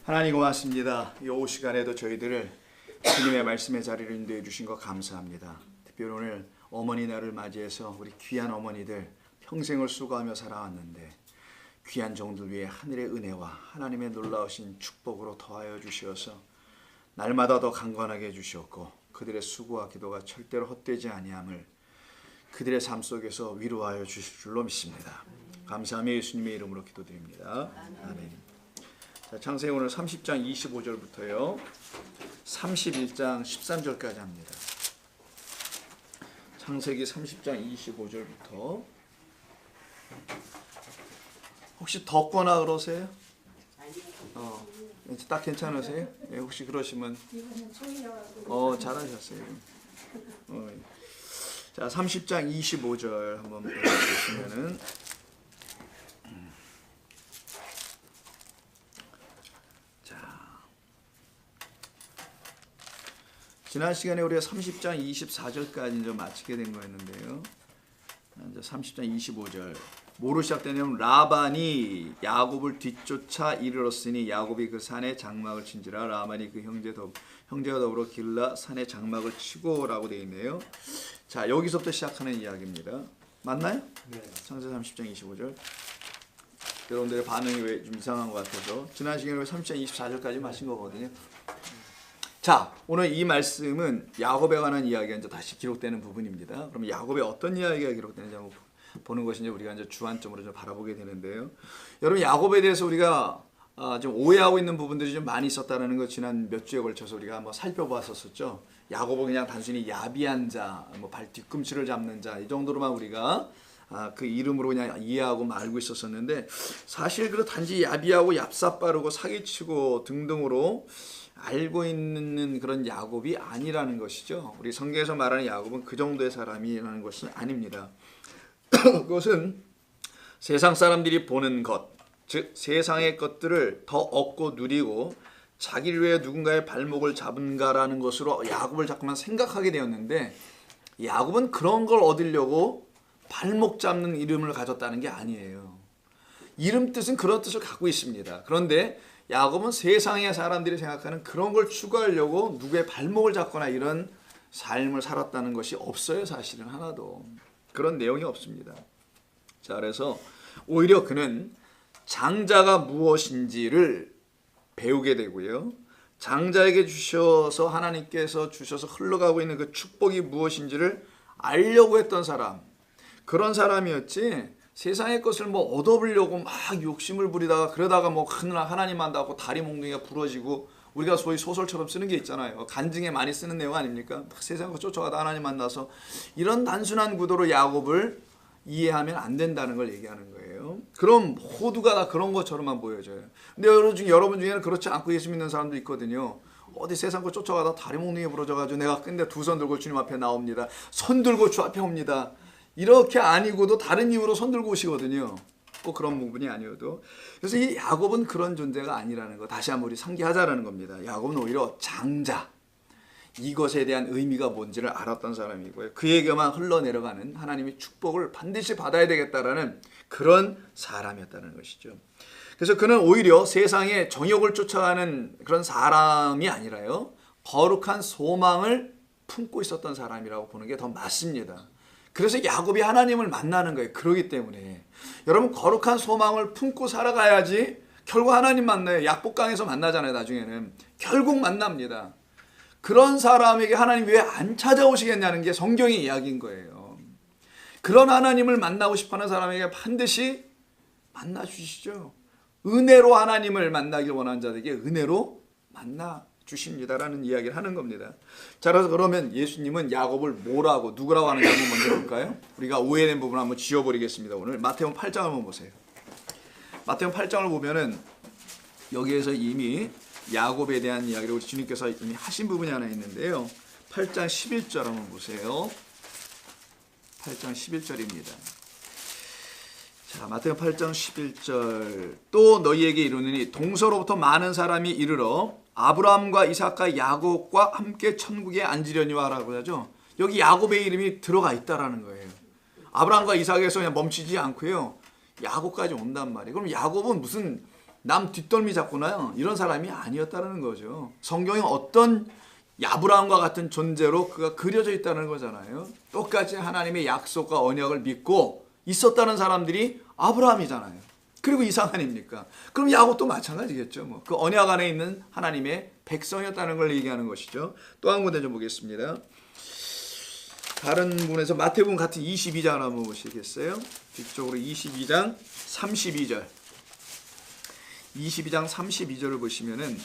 하나님 고맙습니다. 이 오후 시간에도 저희들을 주님의 말씀의 자리를 인도해 주신 것 감사합니다. 특별히 오늘 어머니 날을 맞이해서 우리 귀한 어머니들 평생을 수고하며 살아왔는데 귀한 종들 위에 하늘의 은혜와 하나님의 놀라우신 축복으로 더하여 주시어서 날마다 더 강건하게 해주시었고 그들의 수고와 기도가 절대로 헛되지 아니함을 그들의 삶 속에서 위로하여 주실 줄로 믿습니다. 감사하며 예수님의 이름으로 기도드립니다. 아멘. 자, 창세기 오늘 30장 25절부터요 31장 13절까지 합니다. 창세기 30장 25절부터. 혹시 덥거나 그러세요? 딱 괜찮으세요? 예, 혹시 그러시면 잘하셨어요. 자, 30장 25절 한번 보시면은 지난 시간에 우리가 30장 24절까지 좀 마치게 된 거였는데요. 이제 30장 25절 뭐로 시작되냐면 라반이 야곱을 뒤쫓아 이르렀으니 야곱이 그 산에 장막을 친지라 라반이 그 형제와 더불어 길라 산에 장막을 치고라고 되어 있네요. 자, 여기서부터 시작하는 이야기입니다. 맞나요? 네. 창세기 30장 25절. 여러분들의 반응이 왜 좀 이상한 것 같아서 지난 시간에 30장 24절까지 마신 거거든요. 자, 오늘 이 말씀은 야곱에 관한 이야기가 이제 다시 기록되는 부분입니다. 그럼 야곱에 어떤 이야기가 기록되는지 한번 보는 것이 이제 우리가 이제 주안점으로 좀 바라보게 되는데요. 여러분, 야곱에 대해서 우리가 좀 오해하고 있는 부분들이 좀 많이 있었다는 거 지난 몇 주에 걸쳐서 우리가 한번 살펴봤었죠. 야곱은 그냥 단순히 야비한 자, 발 뒤꿈치를 잡는 자 이 정도로만 우리가 그 이름으로 그냥 이해하고 알고 있었었는데 사실 그 단지 야비하고 얍삽바르고 사기치고 등등으로 알고 있는 그런 야곱이 아니라는 것이죠. 우리 성경에서 말하는 야곱은 그 정도의 사람이라는 것이 아닙니다. 그것은 세상 사람들이 보는 것, 즉 세상의 것들을 더 얻고 누리고 자기를 위해 누군가의 발목을 잡은가라는 것으로 야곱을 자꾸만 생각하게 되었는데 야곱은 그런 걸 얻으려고 발목 잡는 이름을 가졌다는 게 아니에요. 이름 뜻은 그런 뜻을 갖고 있습니다. 그런데 야곱은 세상의 사람들이 생각하는 그런 걸 추구하려고 누구의 발목을 잡거나 이런 삶을 살았다는 것이 없어요. 사실은 하나도 그런 내용이 없습니다. 자, 그래서 오히려 그는 장자가 무엇인지를 배우게 되고요. 장자에게 주셔서 하나님께서 주셔서 흘러가고 있는 그 축복이 무엇인지를 알려고 했던 사람, 그런 사람이었지 세상의 것을 얻어보려고 막 욕심을 부리다가 그러다가 하나님 한다고 다리 몽둥이가 부러지고 우리가 소위 소설처럼 쓰는 게 있잖아요. 간증에 많이 쓰는 내용 아닙니까? 세상을 쫓아가다 하나님 만나서 이런 단순한 구도로 야곱을 이해하면 안 된다는 걸 얘기하는 거예요. 그럼 모두가 다 그런 것처럼만 보여져요. 근데 여러분 중에는 그렇지 않고 예수 믿는 사람도 있거든요. 어디 세상 걸 쫓아가다 다리 몽둥이 부러져가지고 내가 근데 두 손 들고 주님 앞에 나옵니다. 손 들고 주 앞에 옵니다. 이렇게 아니고도 다른 이유로 손 들고 오시거든요. 꼭 그런 부분이 아니어도. 그래서 이 야곱은 그런 존재가 아니라는 거 다시 한번 우리 상기하자라는 겁니다. 야곱은 오히려 장자, 이것에 대한 의미가 뭔지를 알았던 사람이고요. 그에게만 흘러내려가는 하나님의 축복을 반드시 받아야 되겠다라는 그런 사람이었다는 것이죠. 그래서 그는 오히려 세상의 정욕을 쫓아가는 그런 사람이 아니라요, 거룩한 소망을 품고 있었던 사람이라고 보는 게 더 맞습니다. 그래서 야곱이 하나님을 만나는 거예요. 그러기 때문에 여러분, 거룩한 소망을 품고 살아가야지 결국 하나님 만나요. 약복강에서 만나잖아요. 나중에는 결국 만납니다. 그런 사람에게 하나님 왜 안 찾아오시겠냐는 게 성경의 이야기인 거예요. 그런 하나님을 만나고 싶어하는 사람에게 반드시 만나 주시죠. 은혜로 하나님을 만나길 원하는 자들에게 은혜로 만나 주십니다라는 이야기를 하는 겁니다. 자, 그래서 그러면 예수님은 야곱을 뭐라고 누구라고 하는지 한번 먼저 볼까요? 우리가 오해된 부분 한번 지워버리겠습니다. 오늘 마태복음 8장 한번 보세요. 마태복음 8장을 보면은 여기에서 이미 야곱에 대한 이야기를 우리 주님께서 이미 하신 부분이 하나 있는데요. 8장 11절 한번 보세요. 8장 11절입니다. 자, 마태복음 8장 11절. 또 너희에게 이르노니 동서로부터 많은 사람이 이르러 아브라함과 이삭과 야곱과 함께 천국에 앉으려니와 라고 하죠. 여기 야곱의 이름이 들어가 있다라는 거예요. 아브라함과 이삭에서 그냥 멈추지 않고요, 야곱까지 온단 말이에요. 그럼 야곱은 무슨 남 뒷덜미 잡거나 이런 사람이 아니었다는 거죠. 성경에 어떤 아브라함과 같은 존재로 그가 그려져 있다는 거잖아요. 똑같이 하나님의 약속과 언약을 믿고 있었다는 사람들이 아브라함이잖아요. 그리고 이삭 아닙니까? 그럼 야곱도 마찬가지겠죠. 뭐. 그 언약 안에 있는 하나님의 백성이었다는 걸 얘기하는 것이죠. 또 한 군데 좀 보겠습니다. 다른 분에서 마태복음 같은 22장 한번 보시겠어요? 뒤쪽으로 22장 32절. 22장 32절을 보시면은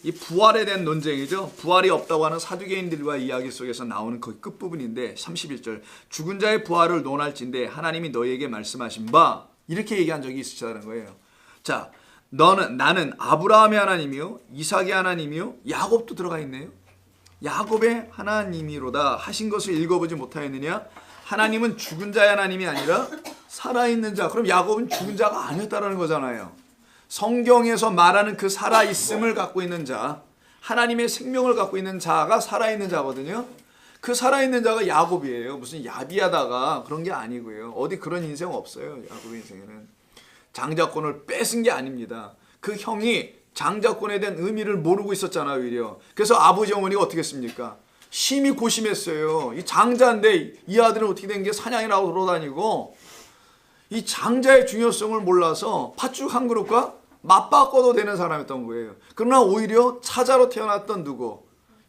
이 부활에 대한 논쟁이죠. 부활이 없다고 하는 사두개인들과 이야기 속에서 나오는 거의 끝부분인데 31절. 죽은 자의 부활을 논할진대 하나님이 너희에게 말씀하신 바 이렇게 얘기한 적이 있으시다는 거예요. 자, 나는 아브라함의 하나님이요 이삭의 하나님이요 야곱도 들어가 있네요. 야곱의 하나님이로다 하신 것을 읽어보지 못하였느냐? 하나님은 죽은 자의 하나님이 아니라 살아있는 자. 그럼 야곱은 죽은 자가 아니었다는 거잖아요. 성경에서 말하는 그 살아있음을 갖고 있는 자, 하나님의 생명을 갖고 있는 자가 살아있는 자거든요. 그 살아있는 자가 야곱이에요. 무슨 야비하다가 그런 게 아니고요. 어디 그런 인생 없어요. 야곱의 인생에는. 장자권을 뺏은 게 아닙니다. 그 형이 장자권에 대한 의미를 모르고 있었잖아요. 오히려. 그래서 아버지 어머니가 어떻게 했습니까? 심히 고심했어요. 이 장자인데 이 아들은 어떻게 된 게 사냥이라고 돌아다니고 이 장자의 중요성을 몰라서 팥죽 한 그릇과 맞바꿔도 되는 사람이었던 거예요. 그러나 오히려 차자로 태어났던 누구?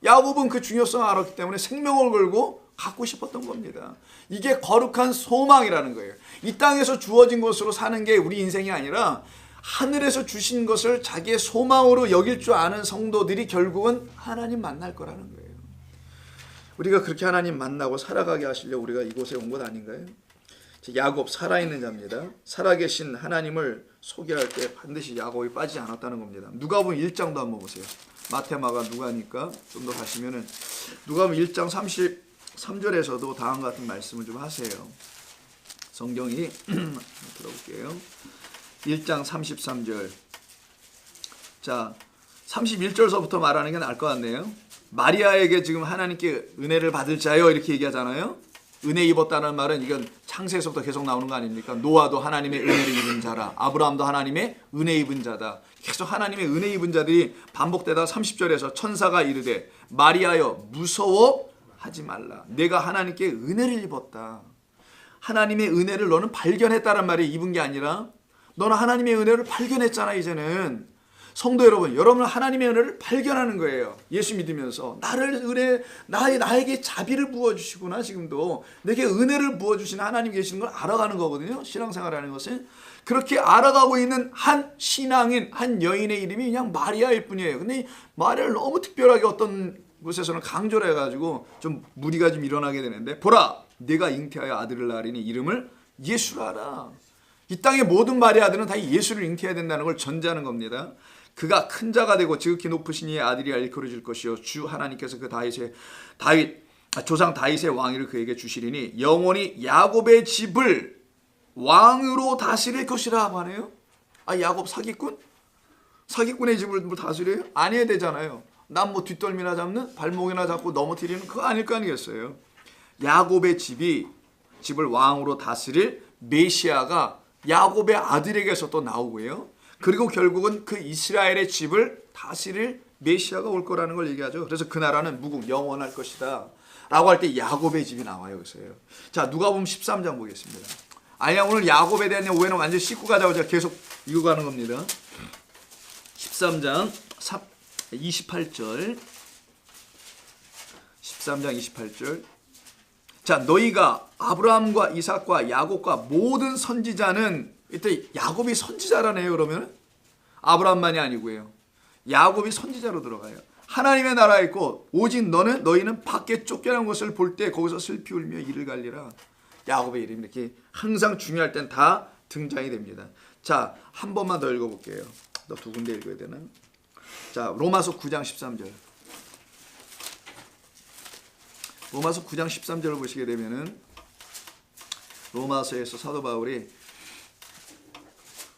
야곱은 그 중요성을 알았기 때문에 생명을 걸고 갖고 싶었던 겁니다. 이게 거룩한 소망이라는 거예요. 이 땅에서 주어진 것으로 사는 게 우리 인생이 아니라 하늘에서 주신 것을 자기의 소망으로 여길 줄 아는 성도들이 결국은 하나님 만날 거라는 거예요. 우리가 그렇게 하나님 만나고 살아가게 하시려고 우리가 이곳에 온 것 아닌가요? 야곱 살아있는 자입니다. 살아계신 하나님을 소개할 때 반드시 야곱이 빠지지 않았다는 겁니다. 누가복음 1장도 한번 보세요. 마태마가 누가니까 좀 더 가시면은 누가복음 1장 33절에서도 다음과 같은 말씀을 좀 하세요. 성경이 들어볼게요. 1장 33절. 자, 31절서부터 말하는 게 나을 것 같네요. 마리아에게 지금 하나님께 은혜를 받을 자요 이렇게 얘기하잖아요. 은혜 입었다는 말은 이건 창세에서부터 계속 나오는 거 아닙니까? 노아도 하나님의 은혜를 입은 자라. 아브라함도 하나님의 은혜 입은 자다. 계속 하나님의 은혜 입은 자들이 반복되다 30절에서 천사가 이르되 마리아여 무서워하지 말라. 내가 하나님께 은혜를 입었다. 하나님의 은혜를 너는 발견했다는 말이 입은 게 아니라 너는 하나님의 은혜를 발견했잖아. 이제는 성도 여러분, 여러분은 하나님의 은혜를 발견하는 거예요. 예수 믿으면서 나에게 자비를 부어주시구나. 지금도 내게 은혜를 부어주시는 하나님 계시는 걸 알아가는 거거든요. 신앙생활하는 것은 그렇게 알아가고 있는 한 신앙인, 한 여인의 이름이 그냥 마리아일 뿐이에요. 근데 마리아를 너무 특별하게 어떤 곳에서는 강조를 해가지고 좀 무리가 좀 일어나게 되는데, 보라, 네가 잉태하여 아들을 낳으리니 이름을 예수라 하라. 이 땅의 모든 마리아들은 다 예수를 잉태해야 된다는 걸 전제하는 겁니다. 그가 큰 자가 되고 지극히 높으신 이의 아들이라 일컬어질 것이요 주 하나님께서 그 조상 다윗의 왕위를 그에게 주시리니 영원히 야곱의 집을 왕으로 다스릴 것이라 하네요. 아, 야곱 사기꾼? 사기꾼의 집을 다스려요? 아니어야 되잖아요. 난 뭐 뒷덜미나 잡는, 발목이나 잡고 넘어뜨리는 그거 아닐 거 아니겠어요. 야곱의 집을 왕으로 다스릴 메시아가 야곱의 아들에게서 또 나오고요. 그리고 결국은 그 이스라엘의 집을 다스릴 메시아가 올 거라는 걸 얘기하죠. 그래서 그 나라는 영원할 것이다 라고 할 때 야곱의 집이 나와요. 그래서요. 자, 누가복음 13장 보겠습니다. 아니야, 오늘 야곱에 대한 오해는 완전 씻고 가자고 제가 계속 이어가는 겁니다. 13장 28절. 13장 28절. 자, 너희가 아브라함과 이삭과 야곱과 모든 선지자는, 이때 야곱이 선지자라네요. 그러면 아브라함만이 아니고요. 야곱이 선지자로 들어가요. 하나님의 나라에 있고 오직 너희는 밖에 쫓겨난 것을 볼 때 거기서 슬피 울며 이를 갈리라. 야곱의 이름이 이렇게 항상 중요할 땐 다 등장이 됩니다. 자, 한 번만 더 읽어볼게요. 너 두 군데 읽어야 되나? 자, 로마서 9장 13절. 로마서 9장 13절을 보시게 되면은 로마서에서 사도 바울이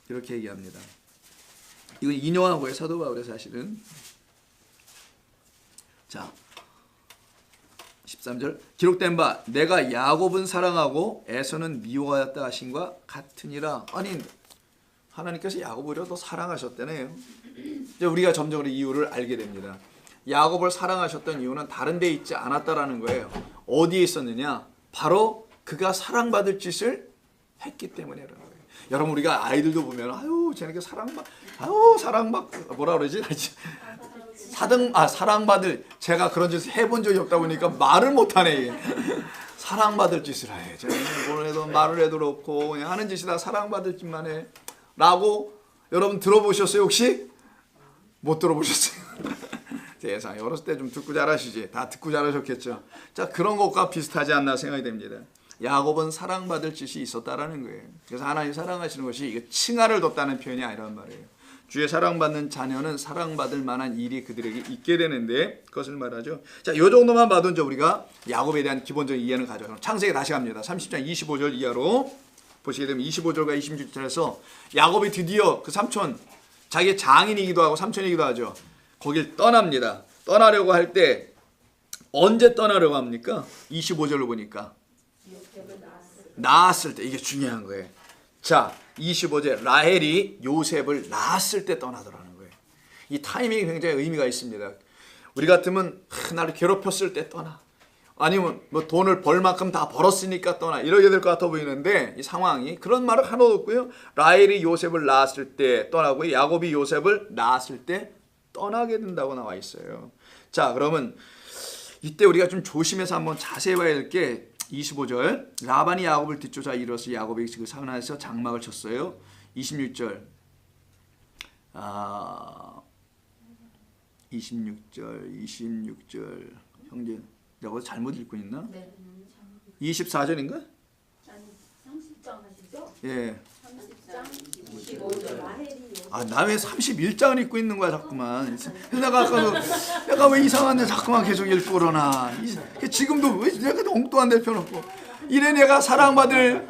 이렇게 얘기합니다. 이건 인용한 거예요. 사도 바울의 사실은. 자, 13절. 기록된 바 내가 야곱은 사랑하고 에서는 미워하였다 하신과 같으니라. 아니, 하나님께서 야곱을 더 사랑하셨다네요. 이제 우리가 점점 이유를 알게 됩니다. 야곱을 사랑하셨던 이유는 다른 데 있지 않았다라는 거예요. 어디에 있었느냐? 바로 그가 사랑받을 짓을 했기 때문이라는 거예요. 여러분, 우리가 아이들도 보면 아유 쟤네가 뭐라 그러지? 사랑받을, 제가 그런 짓을 해본 적이 없다 보니까 말을 못하네. 사랑받을 짓을 해. 뭘 해도 말을 해도 그렇고 그냥 하는 짓이 다 사랑받을 짓만 해 라고 여러분 들어보셨어요 혹시? 못 들어보셨어요? 세상에, 어렸을 때 좀 듣고 자라시지. 다 듣고 자라셨겠죠. 자, 그런 것과 비슷하지 않나 생각이 됩니다. 야곱은 사랑받을 짓이 있었다라는 거예요. 그래서 하나님 사랑하시는 것이 이게 칭하를 뒀다는 표현이 아니란 말이에요. 주의 사랑받는 자녀는 사랑받을 만한 일이 그들에게 있게 되는데 그것을 말하죠. 자, 요 정도만 봐도 이제 우리가 야곱에 대한 기본적인 이해는 가져요. 창세기 다시 갑니다. 30장 25절 이하로 보시게 되면 25절과 26절에서 야곱이 드디어 그 삼촌, 자기의 장인이기도 하고 삼촌이기도 하죠. 거길 떠납니다. 떠나려고 할 때 언제 떠나려고 합니까? 25절로 보니까 낳았을 때, 이게 중요한 거예요. 자, 25절 라헬이 요셉을 낳았을 때 떠나더라는 거예요. 이 타이밍이 굉장히 의미가 있습니다. 우리 같으면 나를 괴롭혔을 때 떠나, 아니면 뭐 돈을 벌 만큼 다 벌었으니까 떠나, 이러게 될 것 같아 보이는데 이 상황이 그런 말을 하나도 없고요. 라헬이 요셉을 낳았을 때 떠나고 야곱이 요셉을 낳았을 때 떠나게 된다고 나와 있어요. 자, 그러면 이때 우리가 좀 조심해서 한번 자세히 봐야 될 게 25절 라반이 야곱을 뒤쫓아 이르러서 야곱이 그 산에서 장막을 쳤어요. 26절 26절 형제, 내가 잘못 읽고 있나? 네. 24절인가? 아니, 30장 하시죠? 예. 30장 25절 라헬이 나 왜 31장을 읽고 있는 거야 자꾸만. 내가 왜 이상한데 자꾸만 계속 읽고 그러나. 지금도 왜 내가 엉뚱한 데 펴놓고 이래 내가 사랑받을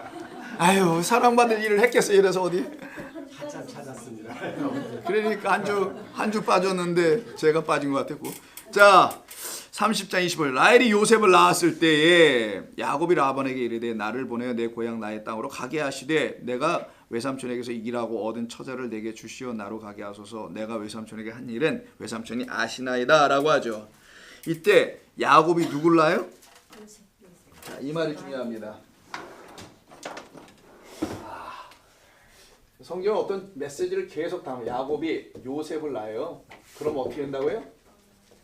일을 했겠어. 이래서 어디 한참 찾았습니다. 그러니까 한 주 빠졌는데 제가 빠진 것 같았고. 자, 30장 25절 라헬이 요셉을 낳았을 때에 야곱이 라반에게 이르되 나를 보내어 내 고향 나의 땅으로 가게 하시되 내가 외삼촌에게서 일하고 얻은 처자를 내게 주시어 나로 가게 하소서. 내가 외삼촌에게 한 일은 외삼촌이 아시나이다 라고 하죠. 이때 야곱이 누굴 낳아요? 자, 이 말이 중요합니다. 성경은 어떤 메시지를 계속 담아요. 야곱이 요셉을 낳아요. 그럼 어떻게 된다고요?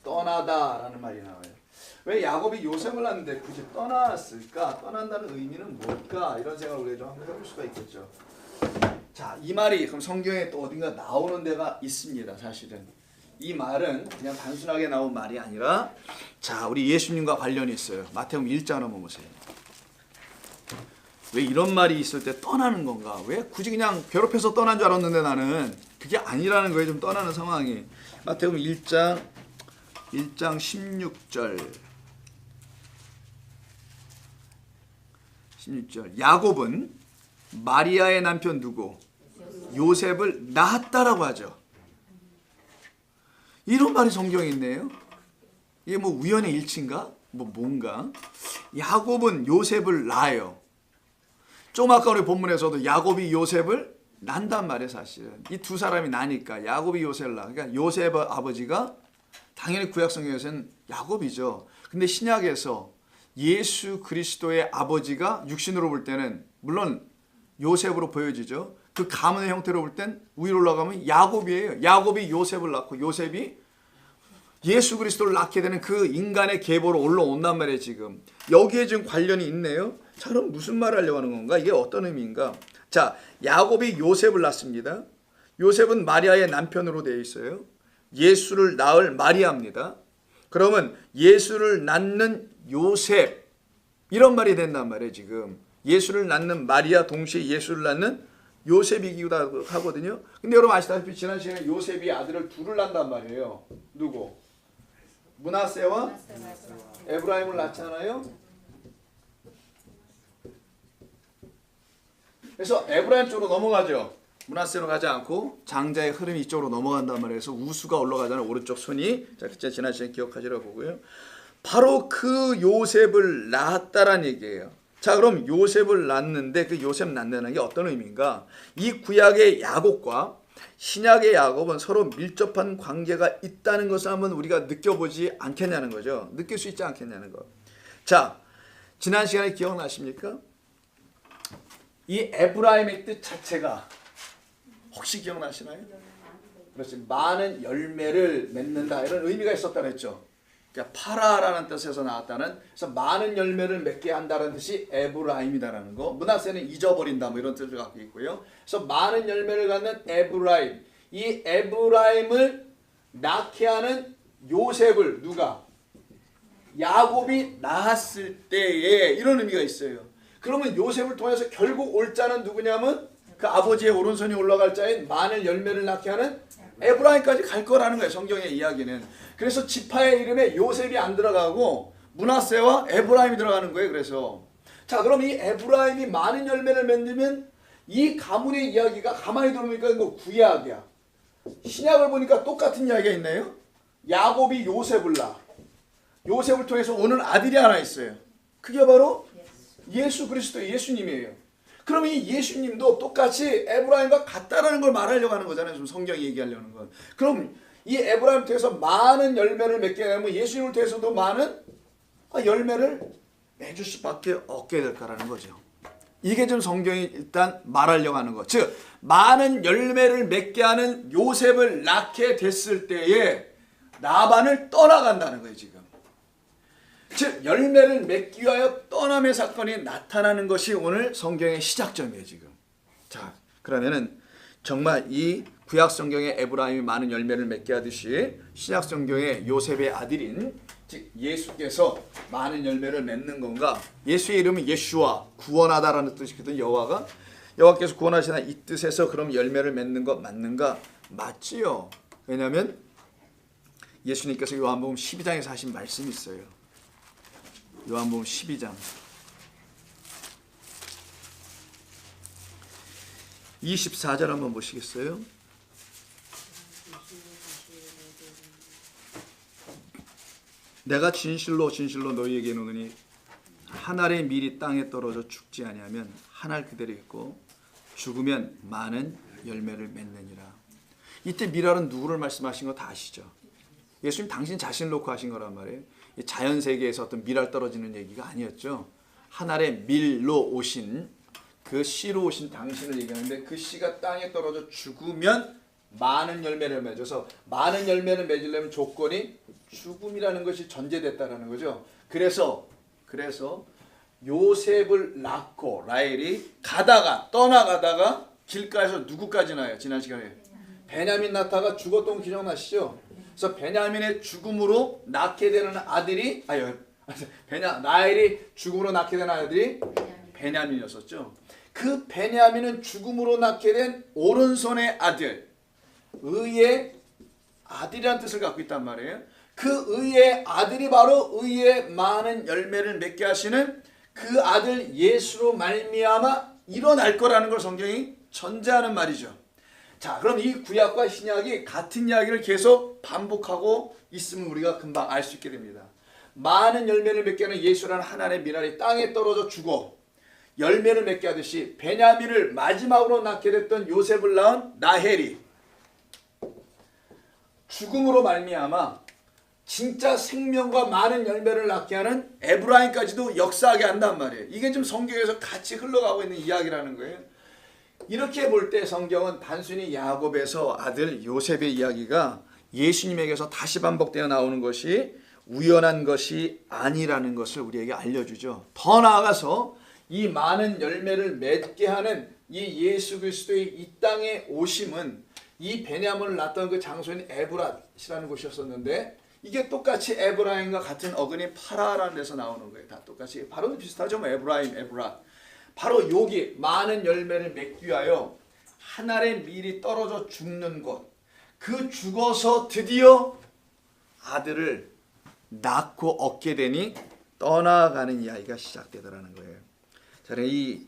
떠나다라는 말이 나와요. 왜 야곱이 요셉을 낳는데 굳이 떠났을까? 떠난다는 의미는 뭘까? 이런 생각을 우리가 좀 한번 해볼 수가 있겠죠. 자, 이 말이 그럼 성경에 또 어딘가 나오는 데가 있습니다. 사실은 이 말은 그냥 단순하게 나온 말이 아니라, 자, 우리 예수님과 관련이 있어요. 마태복음 1장 한번 보세요. 왜 이런 말이 있을 때 떠나는 건가? 왜 굳이 그냥 괴롭혀서 떠난 줄 알았는데 나는 그게 아니라는 거예요. 좀 떠나는 상황이. 마태복음 1장 16절 야곱은 마리아의 남편 누구? 요셉을 낳았다라고 하죠. 이런 말이 성경에 있네요. 이게 뭐 우연의 일치인가? 뭔가? 야곱은 요셉을 낳아요. 좀 아까 우리 본문에서도 야곱이 요셉을 난단 말이에요. 사실은 이 두 사람이 나니까 야곱이 요셉을 낳아. 그러니까 요셉 아버지가 당연히 구약성경에서는 야곱이죠. 근데 신약에서 예수 그리스도의 아버지가 육신으로 볼 때는 물론 요셉으로 보여지죠. 그 가문의 형태로 볼 땐 위로 올라가면 야곱이에요. 야곱이 요셉을 낳고 요셉이 예수 그리스도를 낳게 되는 그 인간의 계보로 올라온단 말이에요. 지금 여기에 지금 관련이 있네요. 자, 그럼 무슨 말을 하려고 하는 건가? 이게 어떤 의미인가? 자, 야곱이 요셉을 낳습니다. 요셉은 마리아의 남편으로 되어 있어요. 예수를 낳을 마리아입니다. 그러면 예수를 낳는 요셉, 이런 말이 된단 말이에요. 지금 예수를 낳는 마리아 동시에 예수를 낳는 요셉이기도 하거든요. 근데 여러분 아시다시피 지난 시간에 요셉이 아들을 둘을 낳는단 말이에요. 누구? 므낫세와 에브라임을 낳잖아요. 그래서 에브라임 쪽으로 넘어가죠. 므낫세로 가지 않고 장자의 흐름이 이쪽으로 넘어간단 말이에요. 그래서 우수가 올라가잖아요. 오른쪽 손이. 자, 그때 지난 시간에 기억하시라고 보고요. 바로 그 요셉을 낳았다라는 얘기예요. 자, 그럼 요셉을 낳는데 그 요셉 낳는다는 게 어떤 의미인가? 이 구약의 야곱과 신약의 야곱은 서로 밀접한 관계가 있다는 것을 한번 우리가 느껴보지 않겠냐는 거죠. 느낄 수 있지 않겠냐는 거. 자, 지난 시간에 기억나십니까? 이 에브라임의 뜻 자체가 혹시 기억나시나요? 그렇지, 많은 열매를 맺는다 이런 의미가 있었다 그랬죠. 그러니까 파라라는 뜻에서 나왔다는, 그래서 많은 열매를 맺게 한다는 뜻이 에브라임이다라는 거. 므낫세는 잊어버린다 뭐 이런 뜻을 갖고 있고요. 그래서 많은 열매를 갖는 에브라임, 이 에브라임을 낳게 하는 요셉을 누가? 야곱이 낳았을 때에 이런 의미가 있어요. 그러면 요셉을 통해서 결국 올 자는 누구냐면 그 아버지의 오른손이 올라갈 자인 많은 열매를 낳게 하는 에브라임까지 갈 거라는 거예요. 성경의 이야기는. 그래서 지파의 이름에 요셉이 안 들어가고 므낫세와 에브라임이 들어가는 거예요. 그래서 자, 그럼 이 에브라임이 많은 열매를 맺으면 이 가문의 이야기가 가만히 들어보니까 이거 구약이야. 신약을 보니까 똑같은 이야기가 있네요. 야곱이 요셉을 낳아. 요셉을 통해서 오는 아들이 하나 있어요. 그게 바로 예수 그리스도, 예수님이에요. 그러면 이 예수님도 똑같이 에브라임과 같다라는 걸 말하려고 하는 거잖아요. 지금 성경이 얘기하려는 건. 그럼 이 에브라임 통해서 많은 열매를 맺게 되면 예수님을 통해서도 많은 열매를 맺을 수밖에 없게 될까라는 거죠. 이게 좀 성경이 일단 말하려고 하는 거. 즉 많은 열매를 맺게 하는 요셉을 낳게 됐을 때에 라반을 떠나간다는 거예요. 지금. 즉 열매를 맺기 위하여 떠남의 사건이 나타나는 것이 오늘 성경의 시작점이에요. 지금. 자, 그러면은 정말 이 구약 성경의 에브라임이 많은 열매를 맺게 하듯이 신약 성경의 요셉의 아들인 즉 예수께서 많은 열매를 맺는 건가? 예수의 이름은 예슈아, 구원하다라는 뜻이거든. 여호와께서 구원하시나 이 뜻에서 그럼 열매를 맺는 것 맞는가? 맞지요. 왜냐하면 예수님께서 요한복음 12장에서 하신 말씀이 있어요. 요한복음 12장 24절 한번 보시겠어요? 내가 진실로 진실로 너희에게 이르노니 한 알의 밀이 땅에 떨어져 죽지 아니하면 한 알 그대로 있고 죽으면 많은 열매를 맺느니라. 이때 밀알은 누구를 말씀하신 거 다 아시죠? 예수님 당신 자신을 놓고 하신 거란 말이에요. 자연 세계에서 어떤 밀알 떨어지는 얘기가 아니었죠. 한 알의 밀로 오신 그 씨로 오신 당신을 얘기하는데 그 씨가 땅에 떨어져 죽으면 많은 열매를 맺어서 많은 열매를 맺으려면 조건이 죽음이라는 것이 전제됐다라는 거죠. 그래서 요셉을 낳고 라헬이 떠나가다가 길가에서 누구까지 나요? 지난 시간에 베냐민 낳다가 죽었던 거 기억나시죠? 그래서 베냐민의 죽음으로 낳게 되는 아들이 라헬이 죽음으로 낳게 된 아들이 베냐민이었었죠. 그 베냐민은 죽음으로 낳게 된 오른손의 아들, 의의 아들이라는 뜻을 갖고 있단 말이에요. 그 의의 아들이 바로 의의 많은 열매를 맺게 하시는 그 아들 예수로 말미암아 일어날 거라는 걸 성경이 전제하는 말이죠. 자, 그럼 이 구약과 신약이 같은 이야기를 계속 반복하고 있으면 우리가 금방 알 수 있게 됩니다. 많은 열매를 맺게 하는 예수라는 하나님의 밀알이 땅에 떨어져 죽어 열매를 맺게 하듯이 베냐민을 마지막으로 낳게 됐던 요셉을 낳은 라헬이 죽음으로 말미암아 진짜 생명과 많은 열매를 낳게 하는 에브라임까지도 역사하게 한단 말이에요. 이게 지금 성경에서 같이 흘러가고 있는 이야기라는 거예요. 이렇게 볼 때 성경은 단순히 야곱에서 아들 요셉의 이야기가 예수님에게서 다시 반복되어 나오는 것이 우연한 것이 아니라는 것을 우리에게 알려주죠. 더 나아가서 이 많은 열매를 맺게 하는 이 예수 그리스도의 이 땅에 오심은 이 베냐민을 낳던 그 장소인 에브랏이라는 곳이었었는데 이게 똑같이 에브라임과 같은 어근이 파라라는 데서 나오는 거예요. 다 똑같이 바로 비슷하죠. 뭐 에브라임, 에브랏. 바로 여기 많은 열매를 맺기 위하여 한 알의 밀이 떨어져 죽는 곳, 그 죽어서 드디어 아들을 낳고 얻게 되니 떠나가는 이야기가 시작되더라는 거예요. 자, 이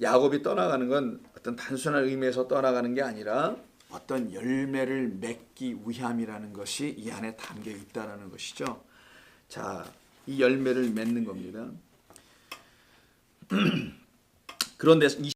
야곱이 떠나가는 건 어떤 단순한 의미에서 떠나가는 게 아니라 어떤 열매를 맺기 위함이라는 것이 이 안에 담겨 있다는 것이죠. 자, 이 열매를 맺는 겁니다. 그런데